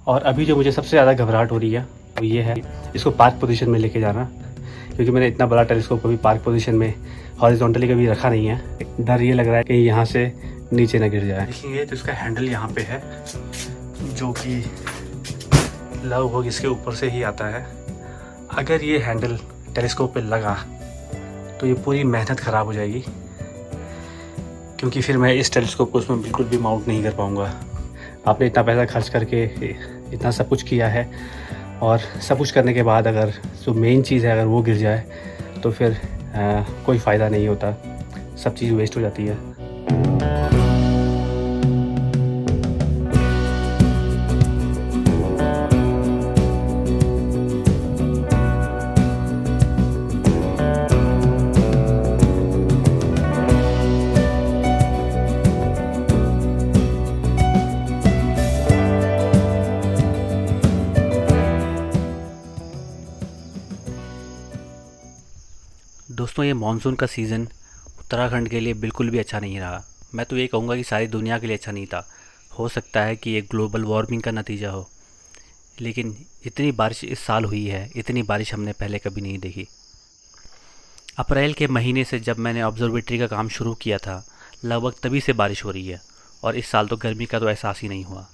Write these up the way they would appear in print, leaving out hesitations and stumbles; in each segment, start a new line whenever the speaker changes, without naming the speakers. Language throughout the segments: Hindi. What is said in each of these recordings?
और अभी जो मुझे सबसे ज़्यादा घबराहट हो रही है वो ये है इसको पार्क पोजीशन में लेके जाना, क्योंकि मैंने इतना बड़ा टेलीस्कोप कभी पार्क पोजीशन में हॉरिजॉन्टली कभी रखा नहीं है। डर ये लग रहा है कि यहाँ से नीचे ना गिर जाए। देखिए तो इसका हैंडल यहाँ पे है जो कि लगभग इसके ऊपर से ही आता है। अगर ये हैंडल टेलीस्कोप पे लगा तो ये पूरी मेहनत ख़राब हो जाएगी, क्योंकि फिर मैं इस टेलीस्कोप को उसमें बिल्कुल भी माउंट नहीं कर पाऊँगा। आपने इतना पैसा खर्च करके इतना सब कुछ किया है और सब कुछ करने के बाद अगर जो मेन चीज़ है अगर वो गिर जाए तो फिर कोई फ़ायदा नहीं होता, सब चीज़ वेस्ट हो जाती है। दोस्तों, ये मानसून का सीज़न उत्तराखंड के लिए बिल्कुल भी अच्छा नहीं रहा। मैं तो ये कहूँगा कि सारी दुनिया के लिए अच्छा नहीं था। हो सकता है कि ये ग्लोबल वार्मिंग का नतीजा हो, लेकिन इतनी बारिश इस साल हुई है, इतनी बारिश हमने पहले कभी नहीं देखी। अप्रैल के महीने से जब मैंने ऑब्जर्वेटरी का काम शुरू किया था, लगभग तभी से बारिश हो रही है और इस साल तो गर्मी का तो एहसास ही नहीं हुआ।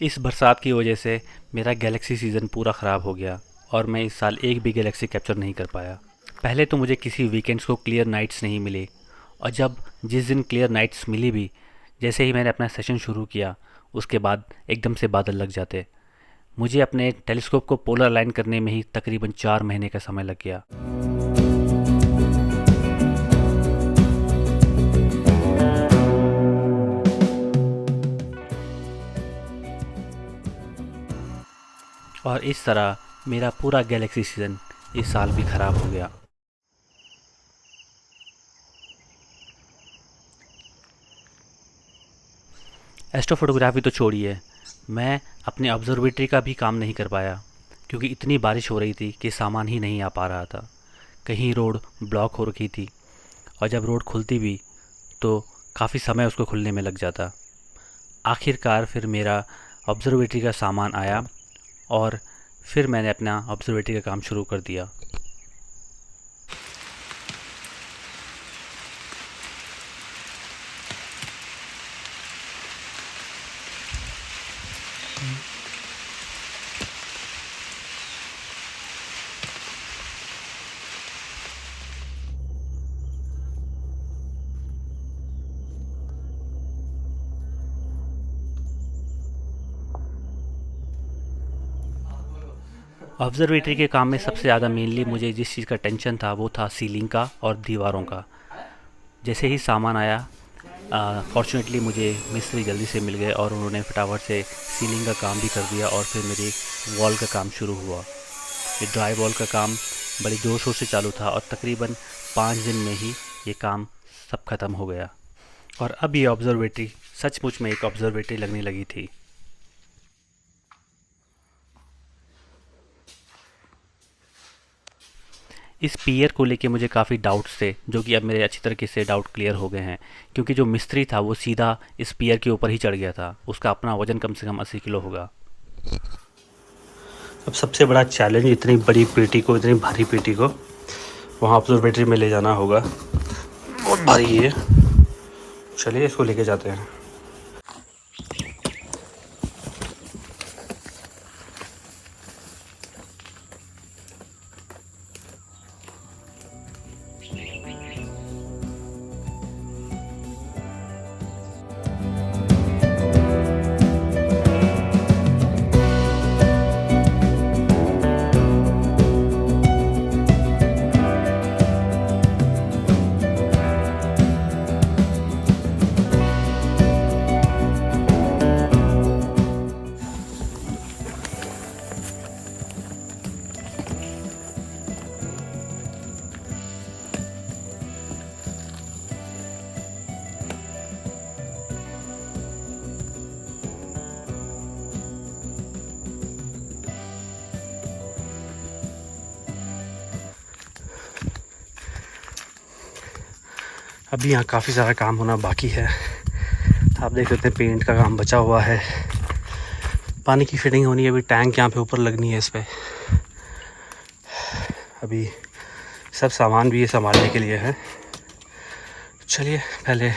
इस बरसात की वजह से मेरा गैलेक्सी सीज़न पूरा ख़राब हो गया और मैं इस साल एक भी गैलेक्सी कैप्चर नहीं कर पाया। पहले तो मुझे किसी वीकेंड्स को क्लियर नाइट्स नहीं मिली, और जब जिस दिन क्लियर नाइट्स मिली भी, जैसे ही मैंने अपना सेशन शुरू किया उसके बाद एकदम से बादल लग जाते। मुझे अपने टेलीस्कोप को पोलर अलाइन करने में ही तकरीबन 4 महीने का समय लग गया। और इस तरह मेरा पूरा गैलेक्सी सीज़न इस साल भी ख़राब हो गया। एस्ट्रो फोटोग्राफी तो छोड़िए, मैं अपने ऑब्जर्वेटरी का भी काम नहीं कर पाया, क्योंकि इतनी बारिश हो रही थी कि सामान ही नहीं आ पा रहा था। कहीं रोड ब्लॉक हो रखी थी और जब रोड खुलती भी तो काफ़ी समय उसको खुलने में लग जाता। आखिरकार फिर मेरा ऑब्जर्वेटरी का सामान आया और फिर मैंने अपना ऑब्जर्वेटरी का काम शुरू कर दिया। ऑब्जर्वेटरी के काम में सबसे ज़्यादा मेनली मुझे जिस चीज़ का टेंशन था वो था सीलिंग का और दीवारों का। जैसे ही सामान आया, फॉर्चुनेटली मुझे मिस्त्री जल्दी से मिल गए और उन्होंने फटाफट से सीलिंग का काम भी कर दिया और फिर मेरी वॉल का काम शुरू हुआ। ये ड्राई वॉल का काम बड़ी ज़ोर शोर से चालू था और तकरीबन 5 दिन में ही ये काम सब ख़त्म हो गया और अब ये ऑब्जर्वेटरी सचमुच में एक ऑब्जर्वेटरी लगने लगी थी। इस पियर को लेके मुझे काफ़ी डाउट्स थे, जो कि अब मेरे अच्छी तरीके से डाउट क्लियर हो गए हैं, क्योंकि जो मिस्त्री था वो सीधा इस पियर के ऊपर ही चढ़ गया था। उसका अपना वज़न कम से कम 80 किलो होगा। अब सबसे बड़ा चैलेंज इतनी बड़ी पेटी को, इतनी भारी पेटी को वहाँ ऑब्जर्वेटरी में ले जाना होगा। बहुत भारी है, चलिए इसको लेके जाते हैं। अभी यहाँ काफ़ी सारा काम होना बाकी है। आप देख सकते हैं पेंट का काम बचा हुआ है, पानी की फिटिंग होनी है, अभी टैंक यहाँ पे ऊपर लगनी है इस पर। अभी सब सामान भी ये संभालने के लिए है। चलिए पहले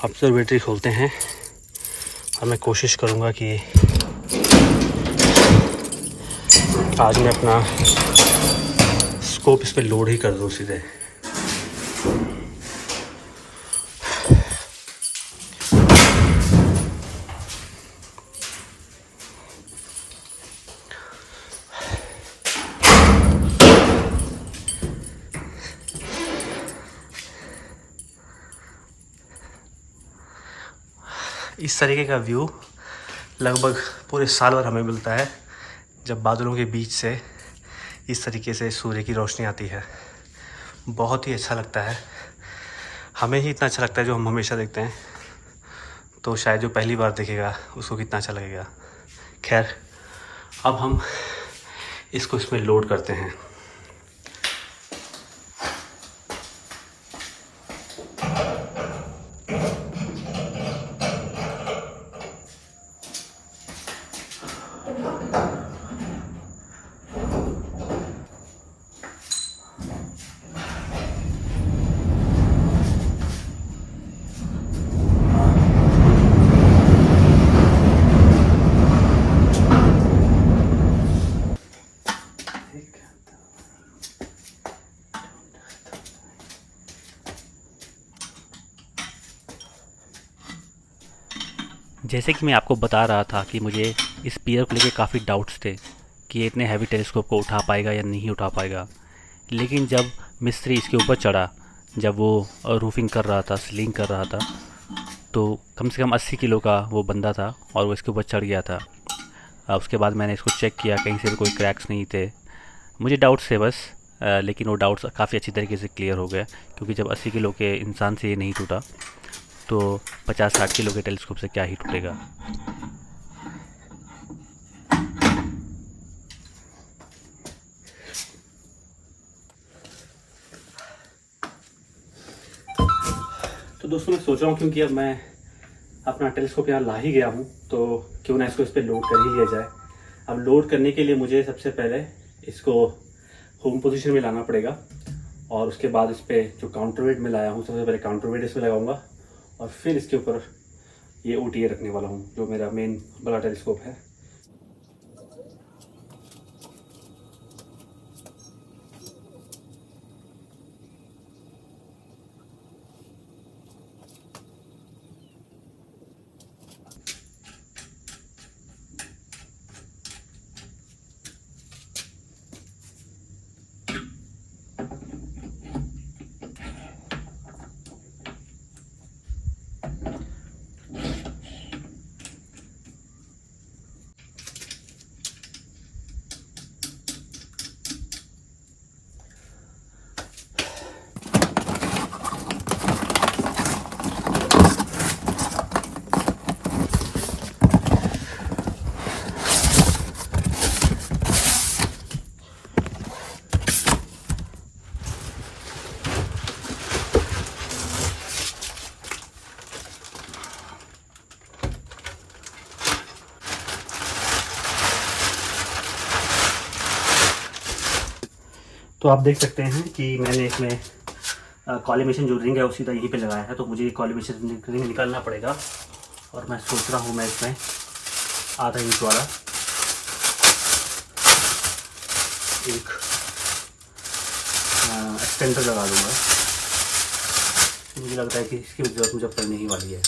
ऑब्जर्वेटरी खोलते हैं और मैं कोशिश करूँगा कि आज मैं अपना स्कोप इस पर लोड ही कर दूँ सीधे। इस तरीके का व्यू लगभग पूरे साल भर हमें मिलता है, जब बादलों के बीच से इस तरीके से सूर्य की रोशनी आती है। बहुत ही अच्छा लगता है। हमें ही इतना अच्छा लगता है जो हम हमेशा देखते हैं, तो शायद जो पहली बार देखेगा उसको कितना अच्छा लगेगा। खैर, अब हम इसको इसमें लोड करते हैं। जैसे कि मैं आपको बता रहा था कि मुझे इस पियर को लेके काफ़ी डाउट्स थे कि ये इतने हैवी टेलीस्कोप को उठा पाएगा या नहीं उठा पाएगा। लेकिन जब मिस्त्री इसके ऊपर चढ़ा, जब वो रूफिंग कर रहा था, सीलिंग कर रहा था, तो कम से कम 80 किलो का वो बंदा था और वो इसके ऊपर चढ़ गया था। उसके बाद मैंने इसको चेक किया, कहीं से भी कोई क्रैक्स नहीं थे। मुझे डाउट्स थे बस, लेकिन वो डाउट्स काफ़ी अच्छी तरीके से क्लियर हो गए, क्योंकि जब 80 किलो के इंसान से ये नहीं टूटा तो 50-60 किलो के टेलीस्कोप से क्या ही टूटेगा। तो दोस्तों, मैं सोच रहा हूँ क्योंकि अब मैं अपना टेलीस्कोप यहाँ ला ही गया हूँ, तो क्यों ना इसको इस पर लोड कर ही लिया जाए। अब लोड करने के लिए मुझे सबसे पहले इसको होम पोजीशन में लाना पड़ेगा, और उसके बाद इस पर जो काउंटर वेट में लाया हूँ, सबसे पहले काउंटर वेट इस पर लगाऊंगा और फिर इसके ऊपर ये OTA रखने वाला हूँ, जो मेरा मेन बड़ा टेलीस्कोप है। तो आप देख सकते हैं कि मैंने इसमें कॉलिमेशन जो रिंग है वो सीधा यहीं पे लगाया है, तो मुझे कॉलिमेशन रिंग निकालना पड़ेगा। और मैं सोच रहा हूँ मैं इसमें आधा इंच वाला एक एक्सटेंडर लगा दूँगा। मुझे लगता है कि इसकी ज़रूरत मुझे पड़ने ही वाली है।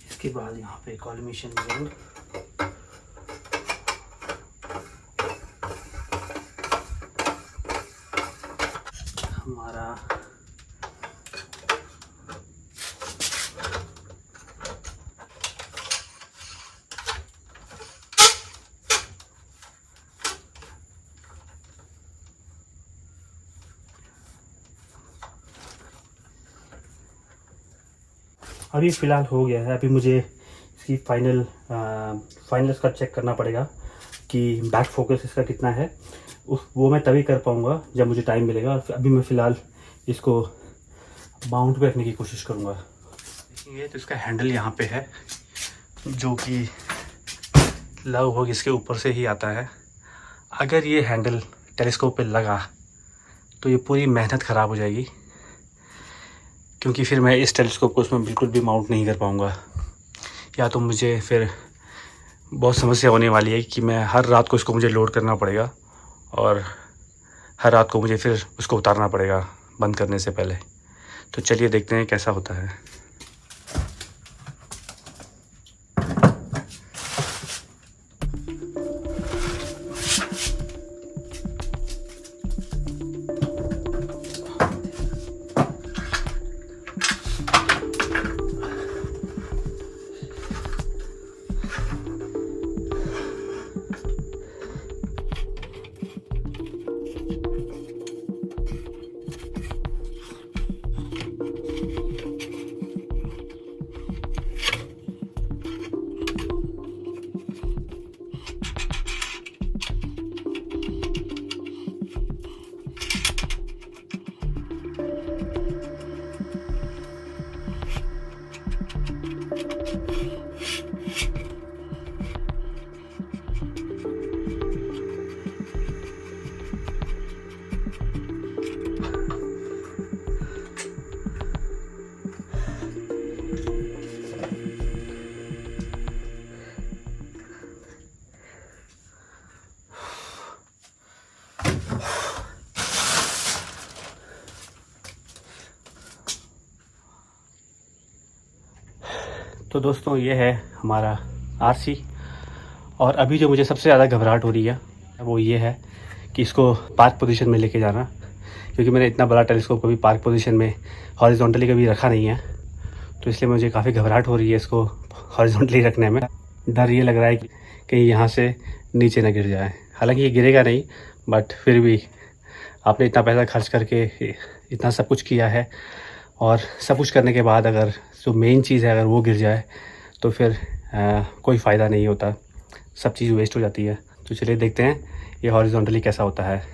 इसके बाद यहाँ पे कॉलिमेशन रिंग, हमारा अभी फ़िलहाल हो गया है। अभी मुझे इसकी फाइनल इसका चेक करना पड़ेगा कि बैक फोकस इसका कितना है। वो मैं तभी कर पाऊँगा जब मुझे टाइम मिलेगा। अभी मैं फ़िलहाल इसको माउंट पे रखने की कोशिश करूँगा। देखिए तो इसका हैंडल यहाँ पे है, जो कि लव होग इसके ऊपर से ही आता है। अगर ये हैंडल टेलीस्कोप पे लगा तो ये पूरी मेहनत ख़राब हो जाएगी, क्योंकि फिर मैं इस टेलीस्कोप को उसमें बिल्कुल भी माउंट नहीं कर पाऊँगा। या तो मुझे फिर बहुत समस्या होने वाली है कि मैं हर रात को इसको मुझे लोड करना पड़ेगा और हर रात को मुझे फिर उसको उतारना पड़ेगा बंद करने से पहले। तो चलिए देखते हैं कैसा होता है। तो दोस्तों ये है हमारा आरसी। और अभी जो मुझे सबसे ज़्यादा घबराहट हो रही है वो ये है कि इसको पार्क पोजीशन में लेके जाना, क्योंकि मैंने इतना बड़ा टेलीस्कोप कभी पार्क पोजीशन में हॉरिजॉन्टली कभी रखा नहीं है। तो इसलिए मुझे काफ़ी घबराहट हो रही है इसको हॉरिजॉन्टली रखने में। डर ये लग रहा है कि कहीं यहाँ से नीचे ना गिर जाए। हालांकि ये गिरेगा नहीं, बट फिर भी आपने इतना पैसा खर्च करके इतना सब कुछ किया है, और सब कुछ करने के बाद अगर जो मेन चीज़ है अगर वो गिर जाए तो फिर कोई फ़ायदा नहीं होता, सब चीज़ वेस्ट हो जाती है। तो चलिए देखते हैं ये हॉरिजॉन्टली कैसा होता है।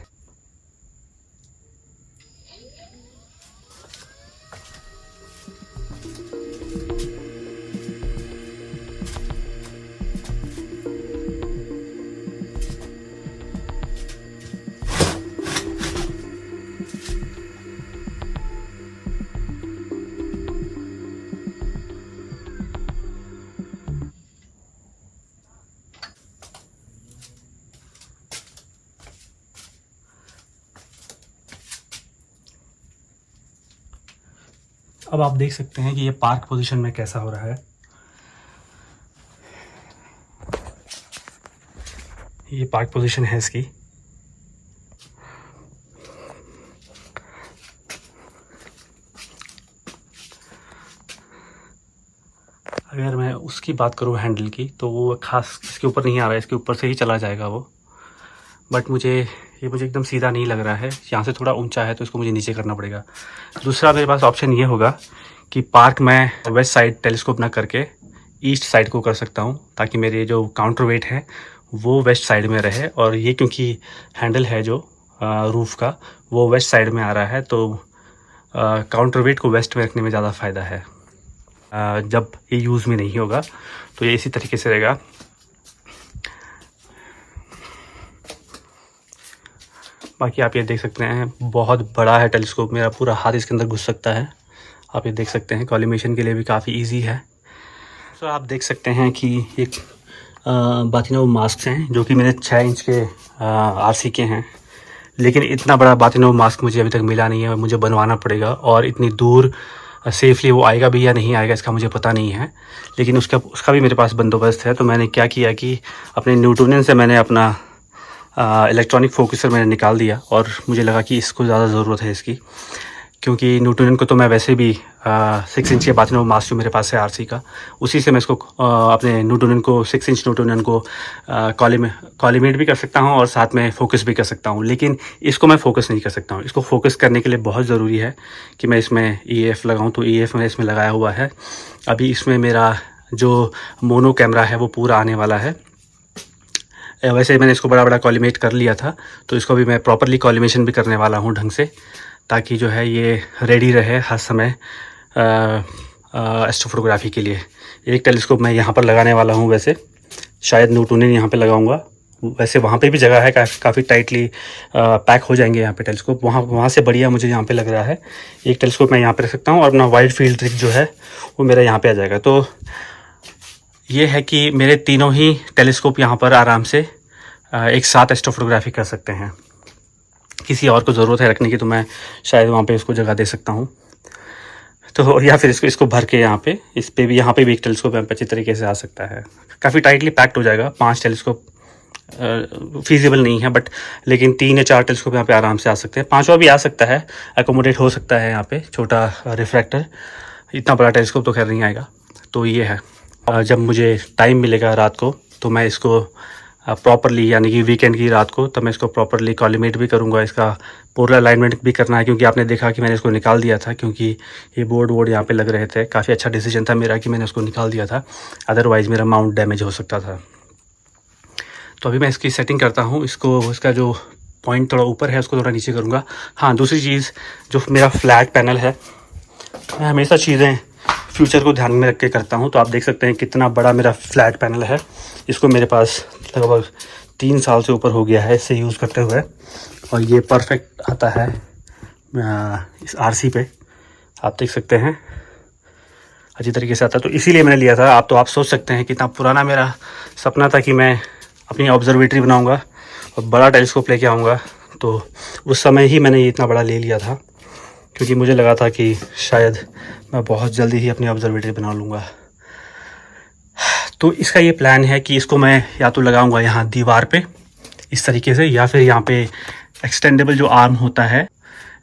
अब आप देख सकते हैं कि ये पार्क पोजीशन में कैसा हो रहा है। ये पार्क पोजीशन है इसकी। अगर मैं उसकी बात करूँ हैंडल की, तो वो खास इसके ऊपर नहीं आ रहा है, इसके ऊपर से ही चला जाएगा वो। बट मुझे एकदम सीधा नहीं लग रहा है, यहाँ से थोड़ा ऊंचा है तो इसको मुझे नीचे करना पड़ेगा। दूसरा मेरे पास ऑप्शन ये होगा कि पार्क मैं वेस्ट साइड टेलीस्कोप ना करके ईस्ट साइड को कर सकता हूँ, ताकि मेरे जो काउंटर वेट है वो वेस्ट साइड में रहे। और ये क्योंकि हैंडल है जो रूफ़ का वो वेस्ट साइड में आ रहा है, तो काउंटर वेट को वेस्ट में रखने में ज़्यादा फ़ायदा है। जब ये यूज़ में नहीं होगा तो ये इसी तरीके से रहेगा। बाकी आप ये देख सकते हैं बहुत बड़ा है टेलीस्कोप, मेरा पूरा हाथ इसके अंदर घुस सकता है। आप ये देख सकते हैं कॉलिमेशन के लिए भी काफ़ी इजी है। तो आप देख सकते हैं कि एक बाथिनो मास्क हैं जो कि मेरे 6 इंच के आरसी के हैं, लेकिन इतना बड़ा बाथिनो मास्क मुझे अभी तक मिला नहीं है, मुझे बनवाना पड़ेगा। और इतनी दूर सेफली वो आएगा भी या नहीं आएगा इसका मुझे पता नहीं है, लेकिन उसका भी मेरे पास बंदोबस्त है। तो मैंने क्या किया कि अपने न्यूटोनियन से मैंने अपना इलेक्ट्रॉनिक फोकसर मैंने निकाल दिया और मुझे लगा कि इसको ज़्यादा ज़रूरत है इसकी, क्योंकि न्यूटोनियन को तो मैं वैसे भी 6 इंच के बाथरूम मास्क जो मेरे पास है आरसी का, उसी से मैं इसको अपने न्यूटोनियन को 6 इंच न्यूटोनियन को कॉलीमेट भी कर सकता हूँ और साथ में फोकस भी कर सकता हूँ। लेकिन इसको मैं फोकस नहीं कर सकता हूँ। इसको फोकस करने के लिए बहुत ज़रूरी है कि मैं इसमें EF लगाऊँ, तो EF मैंने इसमें लगाया हुआ है। अभी इसमें मेरा जो मोनो कैमरा है वो पूरा आने वाला है। वैसे मैंने इसको बड़ा कॉलीमेट कर लिया था, तो इसको भी मैं प्रॉपरली कॉलीमेशन भी करने वाला हूँ ढंग से, ताकि जो है ये रेडी रहे हर समय एस्ट्रोफोटोग्राफी के लिए। एक टेलीस्कोप मैं यहाँ पर लगाने वाला हूँ, वैसे शायद न्यूटोनियन यहाँ पे लगाऊंगा। वैसे वहाँ पे भी जगह है, काफ़ी टाइटली पैक हो जाएंगे यहाँ पे टेलीस्कोप। वहाँ से बढ़िया मुझे यहाँ पे लग रहा है। एक टेलीस्कोप मैं यहाँ पे रख सकता हूँ और अपना वाइड फील्ड ट्रिक जो है वो मेरा यहाँ पे आ जाएगा। तो ये है कि मेरे तीनों ही टेलीस्कोप यहाँ पर आराम से एक साथ एस्ट्रोफोटोग्राफी कर सकते हैं। किसी और को ज़रूरत है रखने की तो मैं शायद वहाँ पे इसको जगह दे सकता हूँ, तो या फिर इसको भर के यहाँ पे यहाँ पे भी एक टेलीस्कोप यहाँ पे अच्छी तरीके से आ सकता है। काफ़ी टाइटली पैक्ड हो जाएगा। 5 टेलीस्कोप फीजिबल नहीं है, बट लेकिन 3 या 4 टेलीस्कोप यहाँ पे आराम से आ सकते हैं। 5वां भी आ सकता है, एकोमोडेट हो सकता है यहाँ पे छोटा रिफ्रैक्टर। इतना बड़ा टेलीस्कोप तो खैर नहीं आएगा। तो ये है, जब मुझे टाइम मिलेगा रात को तो मैं इसको प्रॉपरली, यानी कि वीकेंड की रात को, तो मैं इसको प्रॉपरली कॉलीमेट भी करूँगा। इसका पोलर अलाइनमेंट भी करना है, क्योंकि आपने देखा कि मैंने इसको निकाल दिया था, क्योंकि ये बोर्ड यहाँ पे लग रहे थे। काफ़ी अच्छा डिसीजन था मेरा कि मैंने उसको निकाल दिया था, अदरवाइज़ मेरा माउंट डैमेज हो सकता था। तो अभी मैं इसकी सेटिंग करता हूँ। इसका जो पॉइंट थोड़ा ऊपर है उसको थोड़ा नीचे करूँगा। हाँ, दूसरी चीज़, जो मेरा फ्लैट पैनल है, मैं हमेशा चीज़ें फ्यूचर को ध्यान में रख के करता हूँ। तो आप देख सकते हैं कितना बड़ा मेरा फ्लैट पैनल है। इसको मेरे पास लगभग 3 साल से ऊपर हो गया है इसे यूज़ करते हुए, और ये परफेक्ट आता है इस आरसी पे। आप देख सकते हैं अच्छी तरीके से आता है, तो इसीलिए मैंने लिया था। आप सोच सकते हैं कितना पुराना मेरा सपना था कि मैं अपनी ऑब्जर्वेटरी बनाऊंगा और बड़ा टेलीस्कोप लेके आऊँगा। तो उस समय ही मैंने ये इतना बड़ा ले लिया था, क्योंकि मुझे लगा था कि शायद मैं बहुत जल्दी ही अपनी ऑब्जर्वेटरी बना लूँगा। तो इसका ये प्लान है कि इसको मैं या तो लगाऊंगा यहाँ दीवार पे इस तरीके से, या फिर यहाँ पे एक्सटेंडेबल जो आर्म होता है,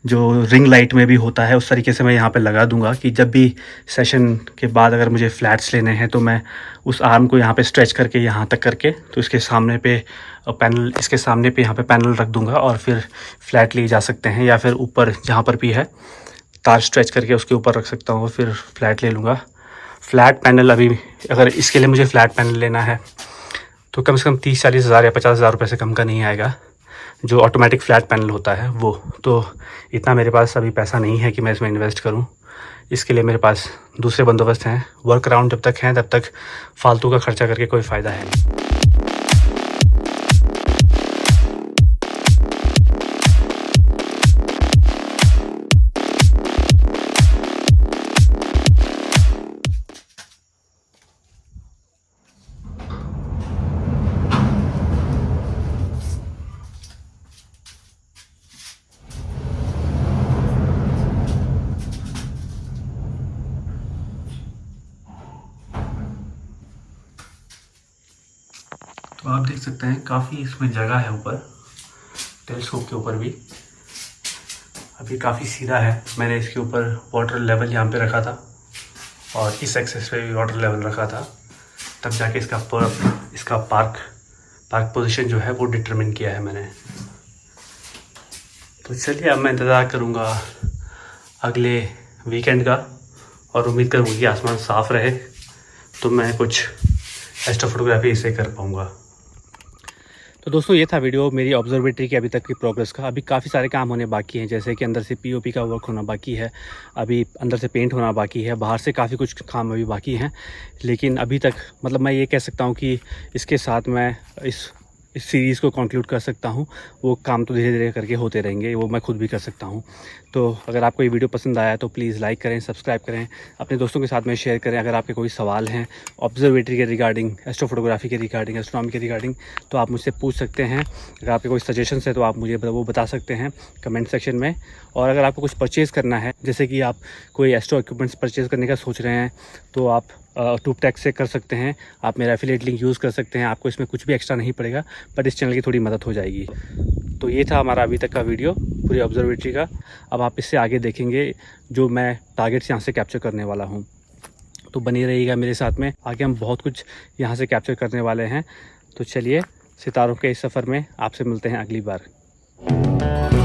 जो रिंग लाइट में भी होता है, उस तरीके से मैं यहाँ पे लगा दूंगा कि जब भी सेशन के बाद अगर मुझे फ्लैट्स लेने हैं तो मैं उस आर्म को यहाँ पे स्ट्रेच करके यहाँ तक करके, तो इसके सामने पे पैनल, इसके सामने पे यहाँ पे पैनल रख दूंगा और फिर फ्लैट लिए जा सकते हैं, या फिर ऊपर जहाँ पर भी है तार स्ट्रेच करके उसके ऊपर रख सकता हूँ और फिर फ्लैट ले लूँगा। फ्लैट पैनल, अभी अगर इसके लिए मुझे फ्लैट पैनल लेना है तो कम से कम 30-40 हज़ार या 50 हज़ार रुपये से कम का नहीं आएगा, जो ऑटोमेटिक फ़्लैट पैनल होता है वो। तो इतना मेरे पास अभी पैसा नहीं है कि मैं इसमें इन्वेस्ट करूं। इसके लिए मेरे पास दूसरे बंदोबस्त हैं। वर्क अराउंड जब तक हैं तब तक फालतू का खर्चा करके कोई फ़ायदा है नहीं। तो आप देख सकते हैं काफ़ी इसमें जगह है ऊपर, टेलीस्कोप के ऊपर भी अभी काफ़ी सीधा है। मैंने इसके ऊपर वाटर लेवल यहाँ पे रखा था और इस एक्सेस पे भी वाटर लेवल रखा था, तब जाके इसका पार्क पोजीशन जो है वो डिटरमिन किया है मैंने। तो चलिए, अब मैं इंतज़ार करूँगा अगले वीकेंड का, और उम्मीद करूँगा कि आसमान साफ़ रहे तो मैं कुछ एस्ट्रोफोटोग्राफी इसे कर पाऊँगा। तो दोस्तों, ये था वीडियो मेरी ऑब्जर्वेटरी की अभी तक की प्रोग्रेस का। अभी काफ़ी सारे काम होने बाकी हैं, जैसे कि अंदर से पीओपी का वर्क होना बाकी है, अभी अंदर से पेंट होना बाकी है, बाहर से काफ़ी कुछ काम अभी बाकी हैं। लेकिन अभी तक मतलब मैं ये कह सकता हूँ कि इसके साथ मैं इस सीरीज़ को कंक्लूड कर सकता हूँ। वो काम तो धीरे धीरे करके होते रहेंगे, वो मैं खुद भी कर सकता हूँ। तो अगर आपको ये वीडियो पसंद आया तो प्लीज़ लाइक करें, सब्सक्राइब करें, अपने दोस्तों के साथ में शेयर करें। अगर आपके कोई सवाल हैं ऑब्जर्वेटरी के रिगार्डिंग, एस्ट्रोफोटोग्राफी के रिगार्डिंग, एस्ट्रोनॉमी के रिगार्डिंग, तो आप मुझसे पूछ सकते हैं। अगर आपके कोई सजेशंस है तो आप मुझे वो बता सकते हैं कमेंट सेक्शन में। और अगर आपको कुछ परचेज़ करना है, जैसे कि आप कोई एस्ट्रो इक्विपमेंट्स परचेज़ करने का सोच रहे हैं, तो आप ट्यूब टैक्स से कर सकते हैं। आप मेरा एफिलिएट लिंक यूज़ कर सकते हैं, आपको इसमें कुछ भी एक्स्ट्रा नहीं पड़ेगा, बट इस चैनल की थोड़ी मदद हो जाएगी। तो ये था हमारा अभी तक का वीडियो पूरी ऑब्जर्वेटरी का। अब आप इससे आगे देखेंगे जो मैं टारगेट्स यहाँ से कैप्चर करने वाला हूँ, तो बनी रहिएगा मेरे साथ में। आगे हम बहुत कुछ यहाँ से कैप्चर करने वाले हैं। तो चलिए सितारों के इस सफ़र में आपसे मिलते हैं अगली बार।